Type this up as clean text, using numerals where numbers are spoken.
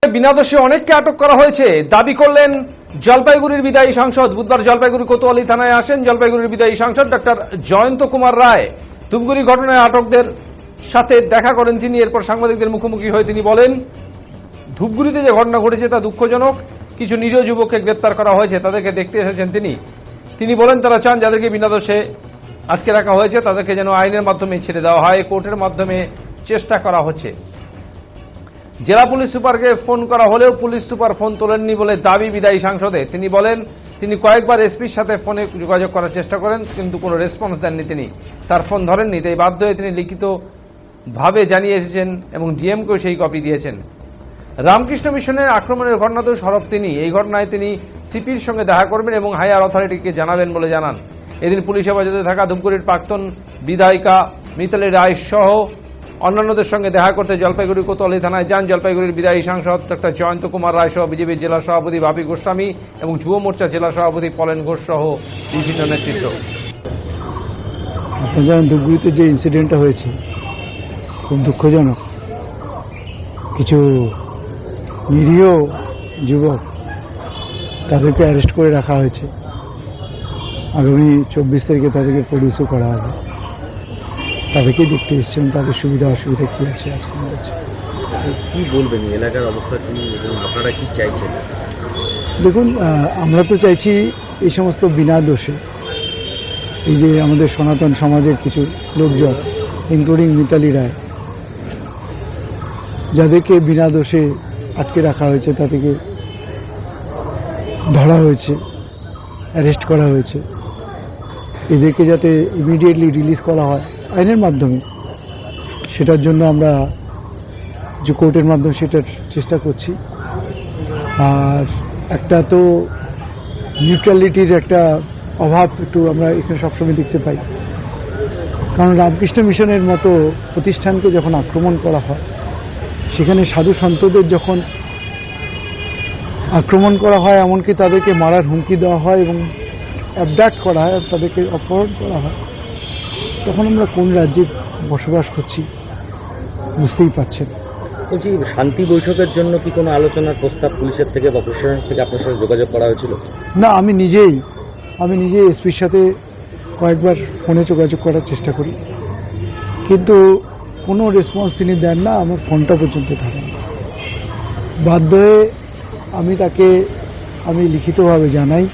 বিনা দোষে অনেককে আটক করা হয়েছে দাবি করলেন জলপাইগুড়ির বিদায়ী সাংসদ। বুধবার জলপাইগুড়ি কোতোয়ালি থানায় আসেন জলপাইগুড়ির বিদায়ী সাংসদ ডক্টর জয়ন্ত কুমার রায়। ধূপগুড়ি ঘটনায় আটকদের সাথে দেখা করেন তিনি। এরপর সাংবাদিকদের মুখোমুখি হয়ে তিনি বলেন, ধূপগুড়িতে যে ঘটনা ঘটেছে তা দুঃখজনক। কিছু নিরীহ যুবককে গ্রেপ্তার করা হয়েছে, তাদেরকে দেখতে এসেছেন তিনি বলেন তারা চান যাদেরকে বিনা দোষে আটকে রাখা হয়েছে তাদেরকে যেন আইনের মাধ্যমে ছেড়ে দেওয়া হয়, কোর্টের মাধ্যমে চেষ্টা করা হচ্ছে। জেলা পুলিশ সুপারকে ফোন করা হলেও পুলিশ সুপার ফোন তোলেননি বলে দাবি বিদায়ী সাংসদের। তিনি বলেন তিনি কয়েকবার এসপির সাথে ফোনে যোগাযোগ করার চেষ্টা করেন, কিন্তু কোনো রেসপন্স দেননি তিনি, তার ফোন ধরেননি। তাই বাধ্য হয়ে তিনি লিখিতভাবে জানিয়ে এসেছেন এবং ডিএমকেও সেই কপি দিয়েছেন। রামকৃষ্ণ মিশনের আক্রমণের ঘটনাতেও সরব তিনি। এই ঘটনায় তিনি সিপির সঙ্গে দেখা করবেন এবং হায়ার অথরিটিকে জানাবেন বলে জানান। এদিন পুলিশ হেফাজতে থাকা ধূপগুড়ির প্রাক্তন বিধায়িকা মিতালি রায় সহ অন্যান্যদের সঙ্গে দেখা করতে জলপাইগুড়ি কোতোয়ালি থানায় যান জলপাইগুড়ির বিদায়ী সাংসদ ডক্টর জয়ন্ত কুমার রায় সহ বিজেপির জেলা সভাপতি বাপি গোস্বামী এবং যুব মোর্চা জেলা সভাপতি পলেন ঘোষ সহ বিভিন্ন নেতৃত্ব। আপনারা জানেন ধূপগুড়িতে যে ইনসিডেন্টটা হয়েছে খুব দুঃখজনক। কিছু নিরীহ যুবক তাদেরকে অ্যারেস্ট করে রাখা হয়েছে। আগামী 24 তারিখে তাদেরকে প্রডিউসও করা হবে। তাদেরকেই দেখতে এসছেন, তাদের সুবিধা অসুবিধা কী আছে আজকে বলছে। কী বলবেন এলাকার অবস্থা কি এবং আপনারা কি চাইছেন? দেখুন, আমরা তো চাইছি এই সমস্ত বিনা দোষে এই যে আমাদের সনাতন সমাজের কিছু লোকজন ইনক্লুডিং মিতালি রায় যাদেরকে বিনা দোষে আটকে রাখা হয়েছে, তাদেরকে ধরা হয়েছে, অ্যারেস্ট করা হয়েছে, এদেরকে যাতে ইমিডিয়েটলি রিলিজ করা হয় আইনের মাধ্যমে, সেটার জন্য আমরা যে কোর্টের মাধ্যমে সেটার চেষ্টা করছি। আর একটা তো নিউট্রালিটির একটা অভাব একটু আমরা এখানে সবসময় দেখতে পাই। কারণ রামকৃষ্ণ মিশনের মতো প্রতিষ্ঠানকে যখন আক্রমণ করা হয়, সেখানে সাধু সন্তদের যখন আক্রমণ করা হয়, এমনকি তাদেরকে মারার হুমকি দেওয়া হয় এবং অ্যাবডাক্ট করা হয়, তাদেরকে অপহরণ করা হয়, তখন আমরা কোন রাজ্যে বসবাস করছি বুঝতেই পারছেন। বলছি, শান্তি বৈঠকের জন্য কি কোনো আলোচনার প্রস্তাব পুলিশের থেকে বা প্রশাসন থেকে আপনার সাথে যোগাযোগ করা হয়েছিল? না, আমি নিজেই এসপির সাথে কয়েকবার ফোনে যোগাযোগ করার চেষ্টা করি, কিন্তু কোনো রেসপন্স তিনি দেন না। আমার ফোনটা পর্যন্ত থাকে না। বাধ্য হয়ে আমি লিখিতভাবে জানাই